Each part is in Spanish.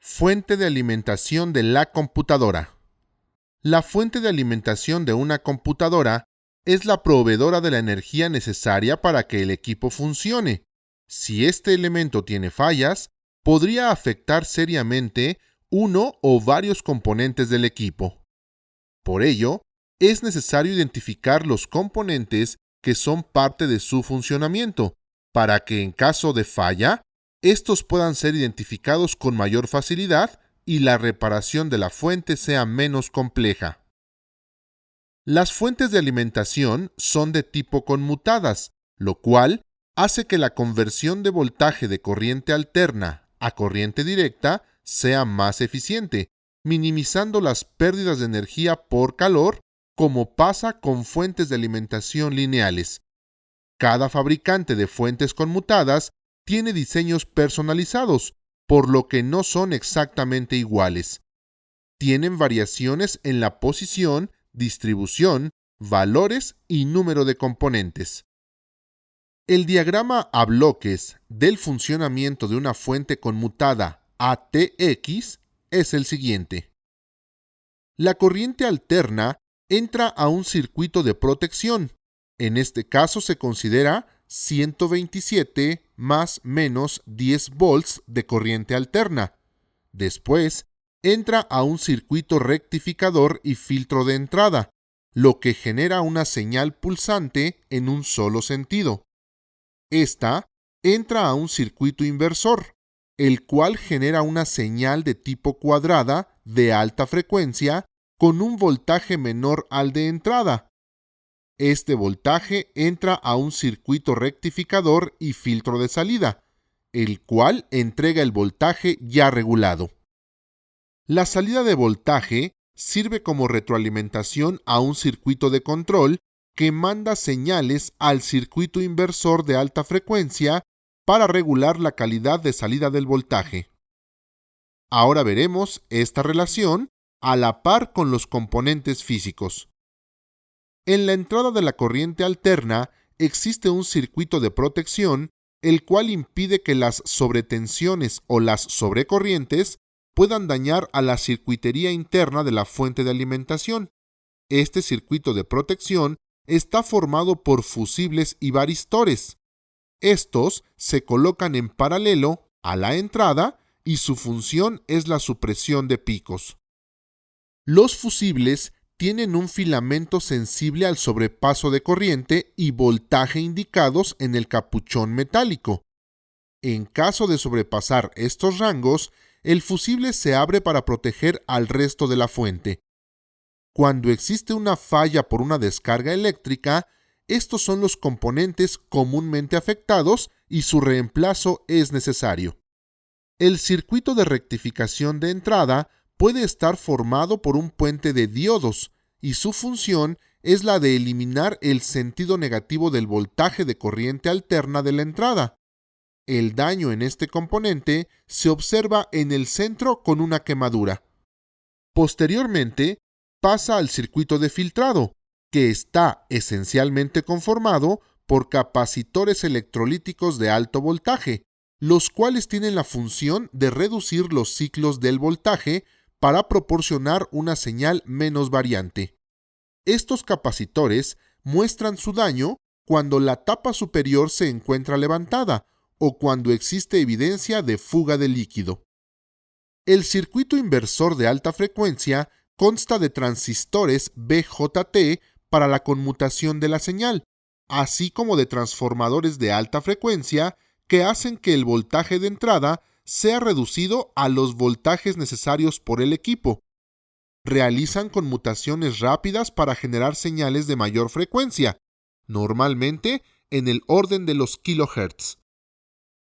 Fuente de alimentación de la computadora. La fuente de alimentación de una computadora es la proveedora de la energía necesaria para que el equipo funcione. Si este elemento tiene fallas, podría afectar seriamente uno o varios componentes del equipo. Por ello, es necesario identificar los componentes que son parte de su funcionamiento, para que en caso de falla, estos puedan ser identificados con mayor facilidad y la reparación de la fuente sea menos compleja. Las fuentes de alimentación son de tipo conmutadas, lo cual hace que la conversión de voltaje de corriente alterna a corriente directa sea más eficiente, minimizando las pérdidas de energía por calor, como pasa con fuentes de alimentación lineales. Cada fabricante de fuentes conmutadas tiene diseños personalizados, por lo que no son exactamente iguales. Tienen variaciones en la posición, distribución, valores y número de componentes. El diagrama a bloques del funcionamiento de una fuente conmutada ATX es el siguiente. La corriente alterna entra a un circuito de protección. En este caso se considera 127 más menos 10 volts de corriente alterna. Después, entra a un circuito rectificador y filtro de entrada, lo que genera una señal pulsante en un solo sentido. Esta entra a un circuito inversor, el cual genera una señal de tipo cuadrada de alta frecuencia con un voltaje menor al de entrada. Este voltaje entra a un circuito rectificador y filtro de salida, el cual entrega el voltaje ya regulado. La salida de voltaje sirve como retroalimentación a un circuito de control que manda señales al circuito inversor de alta frecuencia para regular la calidad de salida del voltaje. Ahora veremos esta relación a la par con los componentes físicos. En la entrada de la corriente alterna existe un circuito de protección, el cual impide que las sobretensiones o las sobrecorrientes puedan dañar a la circuitería interna de la fuente de alimentación. Este circuito de protección está formado por fusibles y varistores. Estos se colocan en paralelo a la entrada y su función es la supresión de picos. Los fusibles tienen un filamento sensible al sobrepaso de corriente y voltaje indicados en el capuchón metálico. En caso de sobrepasar estos rangos, el fusible se abre para proteger al resto de la fuente. Cuando existe una falla por una descarga eléctrica, estos son los componentes comúnmente afectados y su reemplazo es necesario. El circuito de rectificación de entrada puede estar formado por un puente de diodos y su función es la de eliminar el sentido negativo del voltaje de corriente alterna de la entrada. El daño en este componente se observa en el centro con una quemadura. Posteriormente, pasa al circuito de filtrado, que está esencialmente conformado por capacitores electrolíticos de alto voltaje, los cuales tienen la función de reducir los ciclos del voltaje para proporcionar una señal menos variante. Estos capacitores muestran su daño cuando la tapa superior se encuentra levantada o cuando existe evidencia de fuga de líquido. El circuito inversor de alta frecuencia consta de transistores BJT para la conmutación de la señal, así como de transformadores de alta frecuencia que hacen que el voltaje de entrada sea reducido a los voltajes necesarios por el equipo. Realizan conmutaciones rápidas para generar señales de mayor frecuencia, normalmente en el orden de los kHz.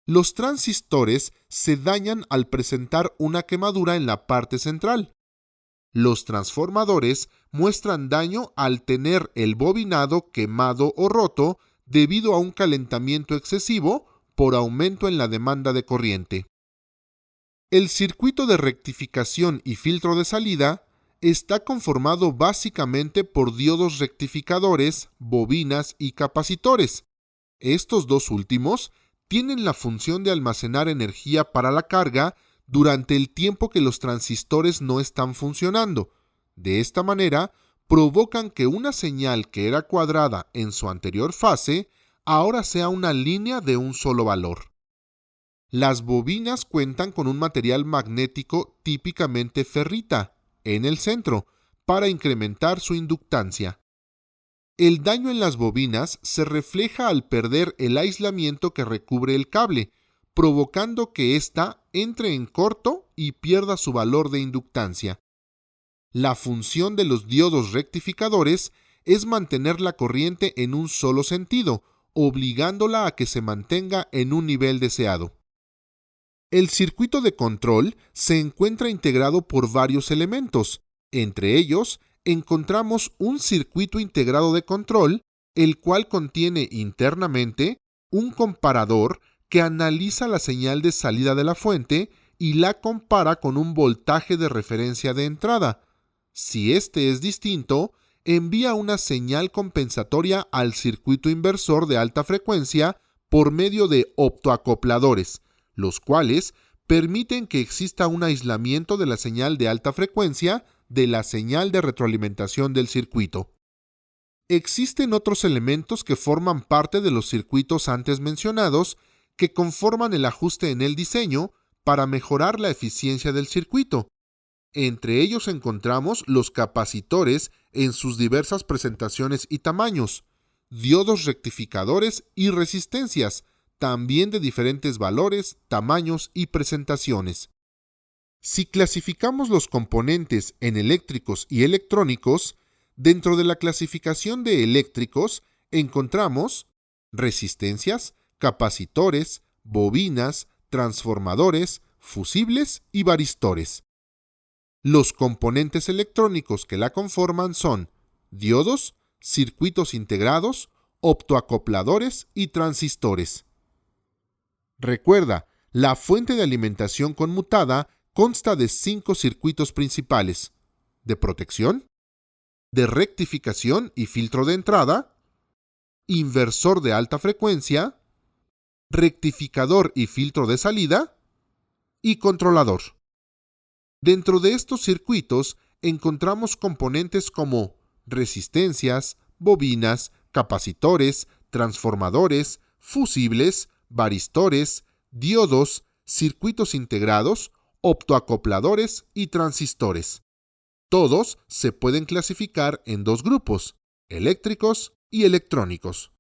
Los transistores se dañan al presentar una quemadura en la parte central. Los transformadores muestran daño al tener el bobinado quemado o roto debido a un calentamiento excesivo por aumento en la demanda de corriente. El circuito de rectificación y filtro de salida está conformado básicamente por diodos rectificadores, bobinas y capacitores. Estos dos últimos tienen la función de almacenar energía para la carga durante el tiempo que los transistores no están funcionando. De esta manera, provocan que una señal que era cuadrada en su anterior fase, ahora sea una línea de un solo valor. Las bobinas cuentan con un material magnético típicamente ferrita en el centro para incrementar su inductancia. El daño en las bobinas se refleja al perder el aislamiento que recubre el cable, provocando que ésta entre en corto y pierda su valor de inductancia. La función de los diodos rectificadores es mantener la corriente en un solo sentido, obligándola a que se mantenga en un nivel deseado. El circuito de control se encuentra integrado por varios elementos. Entre ellos, encontramos un circuito integrado de control, el cual contiene internamente un comparador que analiza la señal de salida de la fuente y la compara con un voltaje de referencia de entrada. Si este es distinto, envía una señal compensatoria al circuito inversor de alta frecuencia por medio de optoacopladores, los cuales permiten que exista un aislamiento de la señal de alta frecuencia de la señal de retroalimentación del circuito. Existen otros elementos que forman parte de los circuitos antes mencionados que conforman el ajuste en el diseño para mejorar la eficiencia del circuito. Entre ellos encontramos los capacitores en sus diversas presentaciones y tamaños, diodos rectificadores y resistencias, también de diferentes valores, tamaños y presentaciones. Si clasificamos los componentes en eléctricos y electrónicos, dentro de la clasificación de eléctricos encontramos resistencias, capacitores, bobinas, transformadores, fusibles y varistores. Los componentes electrónicos que la conforman son diodos, circuitos integrados, optoacopladores y transistores. Recuerda, la fuente de alimentación conmutada consta de 5 circuitos principales: de protección, de rectificación y filtro de entrada, inversor de alta frecuencia, rectificador y filtro de salida, y controlador. Dentro de estos circuitos encontramos componentes como resistencias, bobinas, capacitores, transformadores, fusibles, varistores, diodos, circuitos integrados, optoacopladores y transistores. Todos se pueden clasificar en 2 grupos: eléctricos y electrónicos.